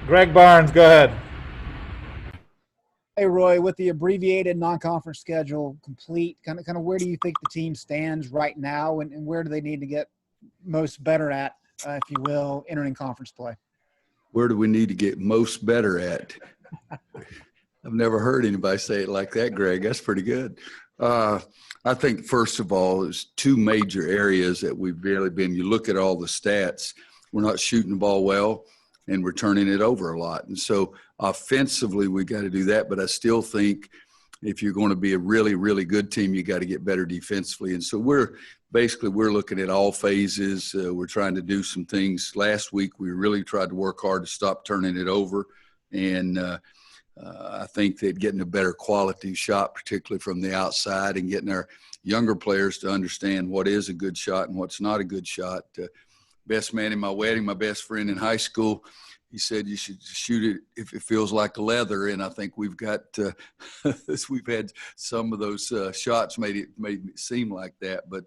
Greg Barnes, go ahead. Hey, Roy, with the abbreviated non-conference schedule complete, kind of where do you think the team stands right now, and where do they need to get most better at, if you will, entering conference play? Where do we need to get most better at? I've never heard anybody say it like that, Greg. That's pretty good. I think, first of all, there's two major areas that we've really been. You look at all the stats, we're not shooting the ball well, and we're turning it over a lot. And so offensively, we got to do that. But I still think if you're going to be a really, really good team, you got to get better defensively. And so we're looking at all phases. We're trying to do some things. Last week, we really tried to work hard to stop turning it over. And I think that getting a better quality shot, particularly from the outside, and getting our younger players to understand what is a good shot and what's not a good shot. Best man in my wedding, my best friend in high school, he said you should shoot it if it feels like leather. And I think we've got we've had some of those shots made it seem like that. But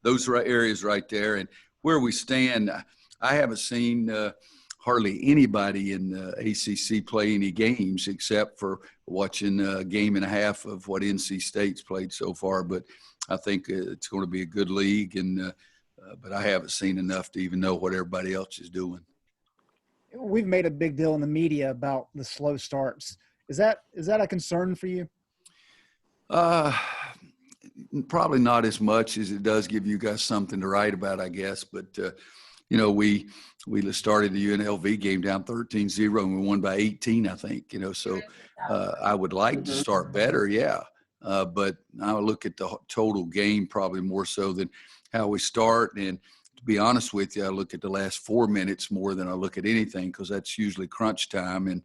those areas right there, and where we stand, I haven't seen hardly anybody in the ACC play any games except for watching a game and a half of what NC State's played so far. But I think it's going to be a good league, and but I haven't seen enough to even know what everybody else is doing. We've made a big deal in the media about the slow starts. Is that a concern for you? Probably not as much as it does give you guys something to write about, I guess. But we started the UNLV game down 13-0 and we won by 18, I think. So I would like to start better, yeah. But I look at the total game probably more so than how we start. And to be honest with you, I look at the last 4 minutes more than I look at anything, because that's usually crunch time, and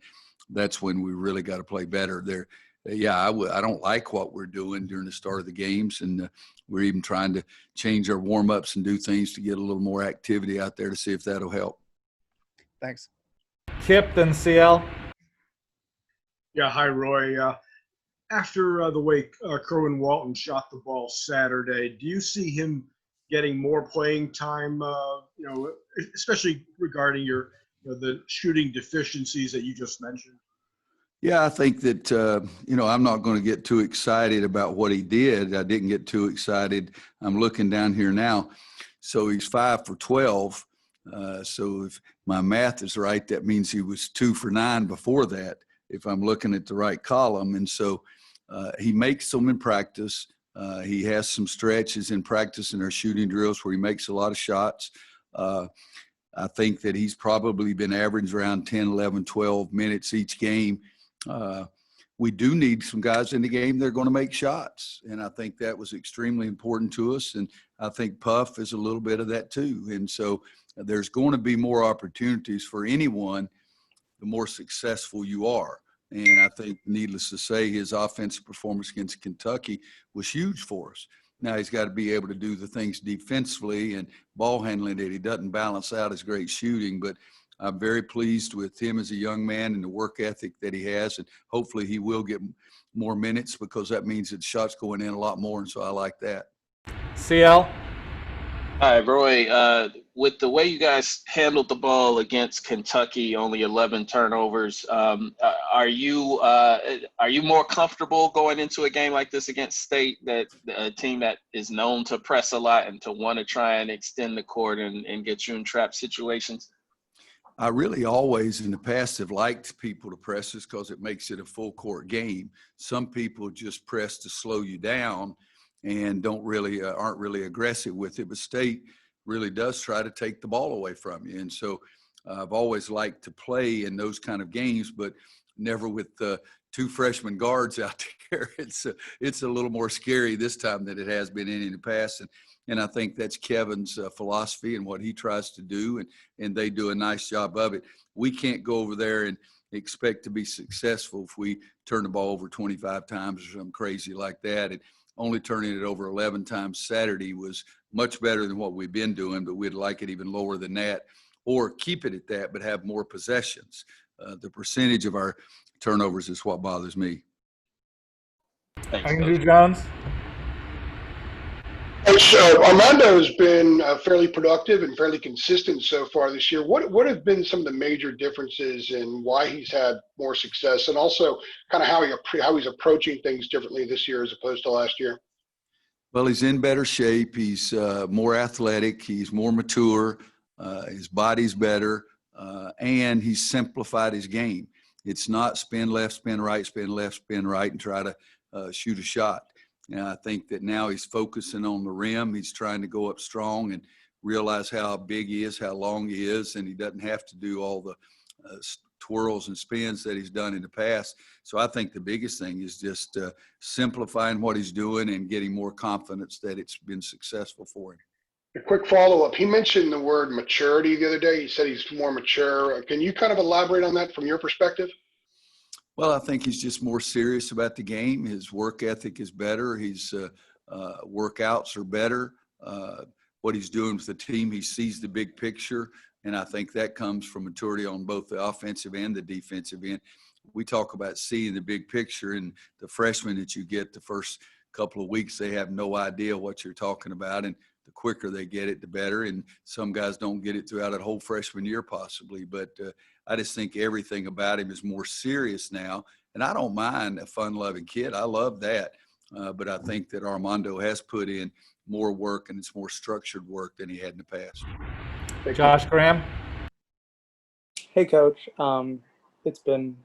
that's when we really got to play better there. Yeah, I don't like what we're doing during the start of the games, and we're even trying to change our warm-ups and do things to get a little more activity out there to see if that'll help. Thanks. Kip, then CL. Yeah, hi, Roy. After the way Kerwin Walton shot the ball Saturday, do you see him getting more playing time, especially regarding the shooting deficiencies that you just mentioned? Yeah, I think that, I'm not going to get too excited about what he did. I didn't get too excited. I'm looking down here now. So he's 5 for 12. So if my math is right, that means he was 2 for 9 before that, if I'm looking at the right column. And so he makes them in practice. He has some stretches in practice in our shooting drills where he makes a lot of shots. I think that he's probably been averaging around 10, 11, 12 minutes each game. We do need some guys in the game that are going to make shots, and I think that was extremely important to us, and I think Puff is a little bit of that too. And so there's going to be more opportunities for anyone the more successful you are. And I think, needless to say, his offensive performance against Kentucky was huge for us. Now he's got to be able to do the things defensively and ball handling that he doesn't balance out his great shooting, but I'm very pleased with him as a young man and the work ethic that he has, and hopefully he will get more minutes, because that means that shots going in a lot more, and so I like that. CL? Hi, Roy. With the way you guys handled the ball against Kentucky, only 11 turnovers, are you more comfortable going into a game like this against State, that a team that is known to press a lot and to want to try and extend the court and get you in trap situations? I really always in the past have liked people to press us because it makes it a full court game. Some people just press to slow you down and aren't really aggressive with it. But State really does try to take the ball away from you. And so I've always liked to play in those kind of games, but never with two freshman guards out there. It's a little more scary this time than it has been in the past. And I think that's Kevin's philosophy and what he tries to do, and they do a nice job of it. We can't go over there and expect to be successful if we turn the ball over 25 times or something crazy like that. And only turning it over 11 times Saturday was much better than what we've been doing, but we'd like it even lower than that, or keep it at that but have more possessions. The percentage of our turnovers is what bothers me. Andrew Jones? Hey, Coach, Armando's been fairly productive and fairly consistent so far this year. What have been some of the major differences in why he's had more success, and also kind of how he's approaching things differently this year as opposed to last year? Well, he's in better shape. He's more athletic. He's more mature. His body's better, and he's simplified his game. It's not spin left, spin right, spin left, spin right, and try to shoot a shot. And I think that now he's focusing on the rim. He's trying to go up strong and realize how big he is, how long he is, and he doesn't have to do all the twirls and spins that he's done in the past. So I think the biggest thing is just simplifying what he's doing and getting more confidence that it's been successful for him. A quick follow-up. He mentioned the word maturity the other day. He said he's more mature. Can you kind of elaborate on that from your perspective? Well, I think he's just more serious about the game. His work ethic is better. His workouts are better. What he's doing with the team, he sees the big picture, and I think that comes from maturity on both the offensive and the defensive end. We talk about seeing the big picture, and the freshmen that you get the first couple of weeks, they have no idea what you're talking about, and the quicker they get it, the better. And some guys don't get it throughout a whole freshman year possibly, but I just think everything about him is more serious now. And I don't mind a fun-loving kid. I love that. But I think that Armando has put in more work, and it's more structured work than he had in the past. Josh Graham. Hey, Coach. It's been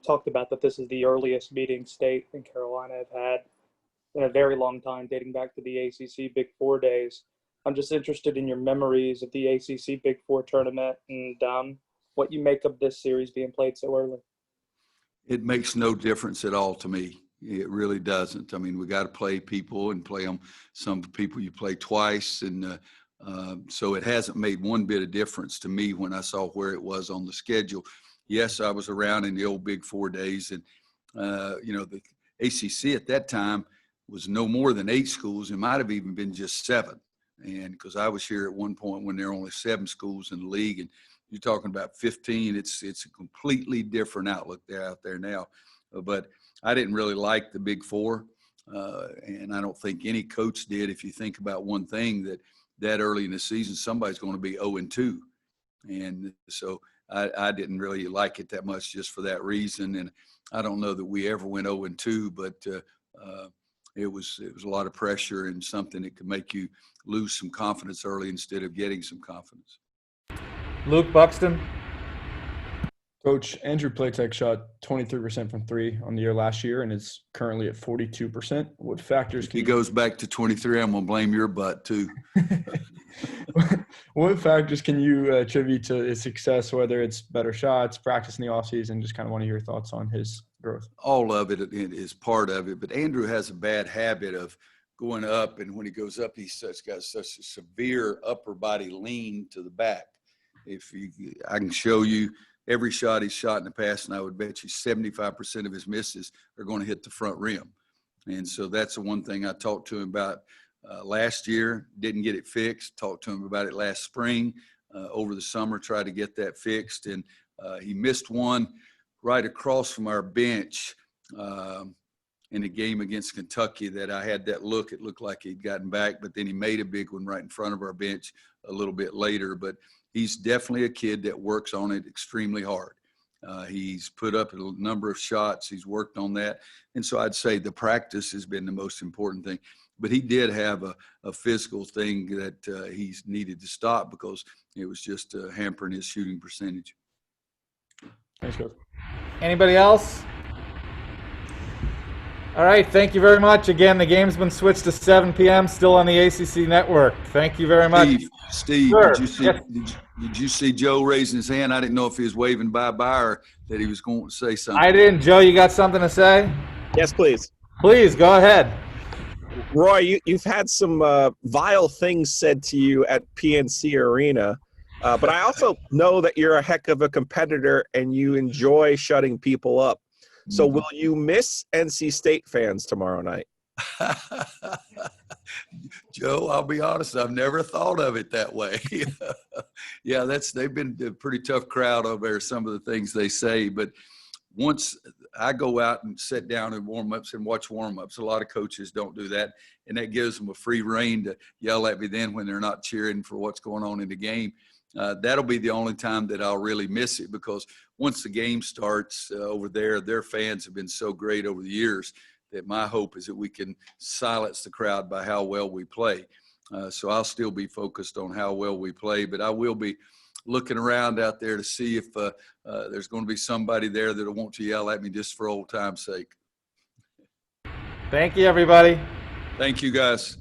talked about that this is the earliest meeting State and Carolina have had in a very long time, dating back to the ACC Big Four days. I'm just interested in your memories of the ACC Big Four tournament and what you make of this series being played so early. It makes no difference at all to me. It really doesn't. I mean, we got to play people and play them. Some people you play twice, and so it hasn't made one bit of difference to me when I saw where it was on the schedule. Yes, I was around in the old Big Four days, and the ACC at that time was no more than 8 schools. It might have even been just 7. And because I was here at one point when there were only 7 schools in the league, and you're talking about 15, it's a completely different outlook out there now. But I didn't really like the Big Four, and I don't think any coach did. If you think about one thing, that early in the season, somebody's going to be 0-2. And so I didn't really like it that much just for that reason. And I don't know that we ever went 0-2, but it was a lot of pressure and something that could make you lose some confidence early instead of getting some confidence. Luke Buxton. Coach, Andrew Platek shot 23% from 3 on the year last year and is currently at 42%. What factors If he goes back to 23, I'm going to blame your butt too. What factors can you attribute to his success, whether it's better shots, practice in the offseason? Just kind of want to hear your thoughts on his growth. All of it is part of it, but Andrew has a bad habit of going up, and when he goes up, got such a severe upper body lean to the back. I can show you every shot he's shot in the past, and I would bet you 75% of his misses are going to hit the front rim. And so that's the one thing I talked to him about last year, didn't get it fixed, talked to him about it last spring, over the summer, tried to get that fixed. And he missed one right across from our bench in the game against Kentucky that I had that look. It looked like he'd gotten back, but then he made a big one right in front of our bench a little bit later. But he's definitely a kid that works on it extremely hard. He's put up a number of shots. He's worked on that. And so I'd say the practice has been the most important thing. But he did have a physical thing that he's needed to stop because it was just hampering his shooting percentage. Thanks, Coach. Anybody else? All right, thank you very much. Again, the game's been switched to 7 p.m., still on the ACC network. Thank you very much. Steve, Sure. did you see Joe raising his hand? I didn't know if he was waving bye-bye or that he was going to say something. I didn't. Joe, you got something to say? Yes, please. Please, go ahead. Roy, you've had some vile things said to you at PNC Arena, but I also know that you're a heck of a competitor and you enjoy shutting people up. So will you miss NC State fans tomorrow night? Joe, I'll be honest, I've never thought of it that way. Yeah, they've been a pretty tough crowd over there, some of the things they say, but once I go out and sit down in warm-ups and watch warm-ups, a lot of coaches don't do that, and that gives them a free rein to yell at me then when they're not cheering for what's going on in the game. That'll be the only time that I'll really miss it, because once the game starts over there, their fans have been so great over the years that my hope is that we can silence the crowd by how well we play. So I'll still be focused on how well we play, but I will be looking around out there to see if there's going to be somebody there that'll want to yell at me just for old time's sake. Thank you, everybody. Thank you, guys.